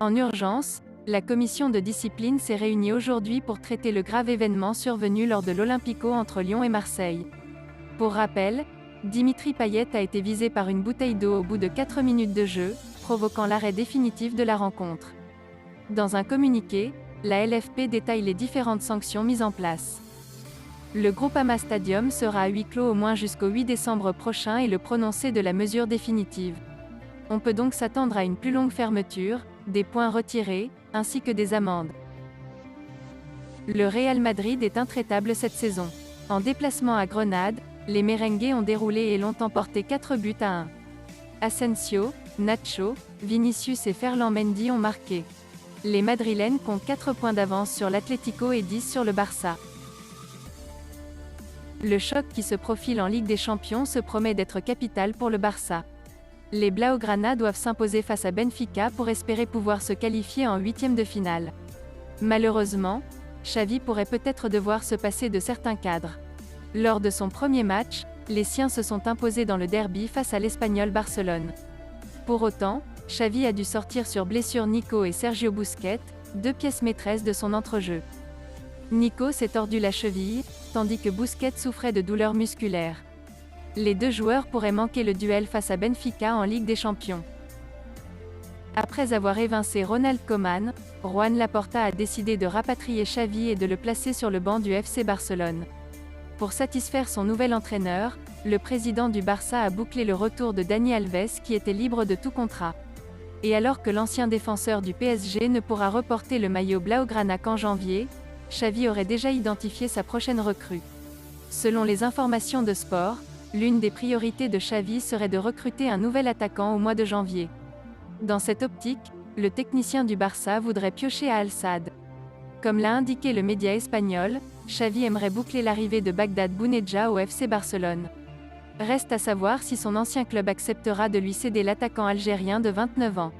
En urgence, la commission de discipline s'est réunie aujourd'hui pour traiter le grave événement survenu lors de l'Olympico entre Lyon et Marseille. Pour rappel, Dimitri Payet a été visé par une bouteille d'eau au bout de 4 minutes de jeu, provoquant l'arrêt définitif de la rencontre. Dans un communiqué, la LFP détaille les différentes sanctions mises en place. Le Groupama Stadium sera à huis clos au moins jusqu'au 8 décembre prochain et le prononcé de la mesure définitive. On peut donc s'attendre à une plus longue fermeture, des points retirés, ainsi que des amendes. Le Real Madrid est intraitable cette saison. En déplacement à Grenade, les merengues ont déroulé et l'ont emporté 4 buts à 1. Asensio, Nacho, Vinicius et Ferland Mendy ont marqué. Les Madrilènes comptent 4 points d'avance sur l'Atlético et 10 sur le Barça. Le choc qui se profile en Ligue des Champions se promet d'être capital pour le Barça. Les Blaugrana doivent s'imposer face à Benfica pour espérer pouvoir se qualifier en huitièmes de finale. Malheureusement, Xavi pourrait peut-être devoir se passer de certains cadres. Lors de son premier match, les siens se sont imposés dans le derby face à l'Espagnol Barcelone. Pour autant, Xavi a dû sortir sur blessure Nico et Sergio Busquets, 2 pièces maîtresses de son entrejeu. Nico s'est tordu la cheville, tandis que Busquets souffrait de douleurs musculaires. Les 2 joueurs pourraient manquer le duel face à Benfica en Ligue des Champions. Après avoir évincé Ronald Koeman, Juan Laporta a décidé de rapatrier Xavi et de le placer sur le banc du FC Barcelone. Pour satisfaire son nouvel entraîneur, le président du Barça a bouclé le retour de Dani Alves qui était libre de tout contrat. Et alors que l'ancien défenseur du PSG ne pourra reporter le maillot Blaugrana qu'en janvier, Xavi aurait déjà identifié sa prochaine recrue. Selon les informations de Sport, l'une des priorités de Xavi serait de recruter un nouvel attaquant au mois de janvier. Dans cette optique, le technicien du Barça voudrait piocher à Al-Sadd. Comme l'a indiqué le média espagnol, Xavi aimerait boucler l'arrivée de Bagdad Bounedjah au FC Barcelone. Reste à savoir si son ancien club acceptera de lui céder l'attaquant algérien de 29 ans.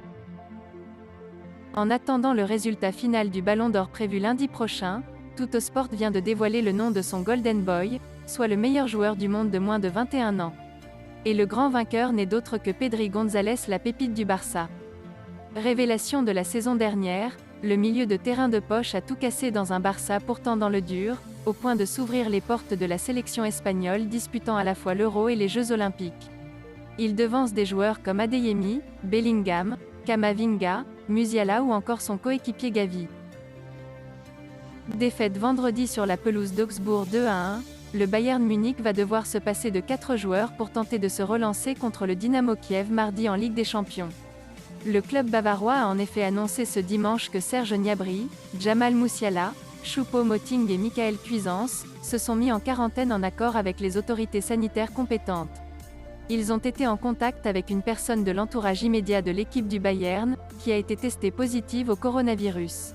En attendant le résultat final du Ballon d'Or prévu lundi prochain, Tuttosport vient de dévoiler le nom de son Golden Boy, soit le meilleur joueur du monde de moins de 21 ans. Et le grand vainqueur n'est d'autre que Pedri González, la pépite du Barça. Révélation de la saison dernière, le milieu de terrain de poche a tout cassé dans un Barça pourtant dans le dur, au point de s'ouvrir les portes de la sélection espagnole disputant à la fois l'Euro et les Jeux Olympiques. Il devance des joueurs comme Adeyemi, Bellingham, Camavinga, Musiala ou encore son coéquipier Gavi. Défaite vendredi sur la pelouse d'Augsbourg 2-1, le Bayern Munich va devoir se passer de 4 joueurs pour tenter de se relancer contre le Dynamo Kiev mardi en Ligue des Champions. Le club bavarois a en effet annoncé ce dimanche que Serge Gnabry, Jamal Musiala, Choupo-Moting et Michael Cuisance se sont mis en quarantaine en accord avec les autorités sanitaires compétentes. Ils ont été en contact avec une personne de l'entourage immédiat de l'équipe du Bayern, qui a été testée positive au coronavirus.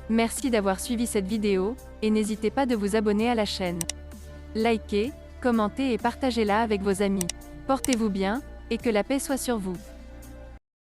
Merci d'avoir suivi cette vidéo, et n'hésitez pas de vous abonner à la chaîne. Likez, commentez et partagez-la avec vos amis. Portez-vous bien, et que la paix soit sur vous.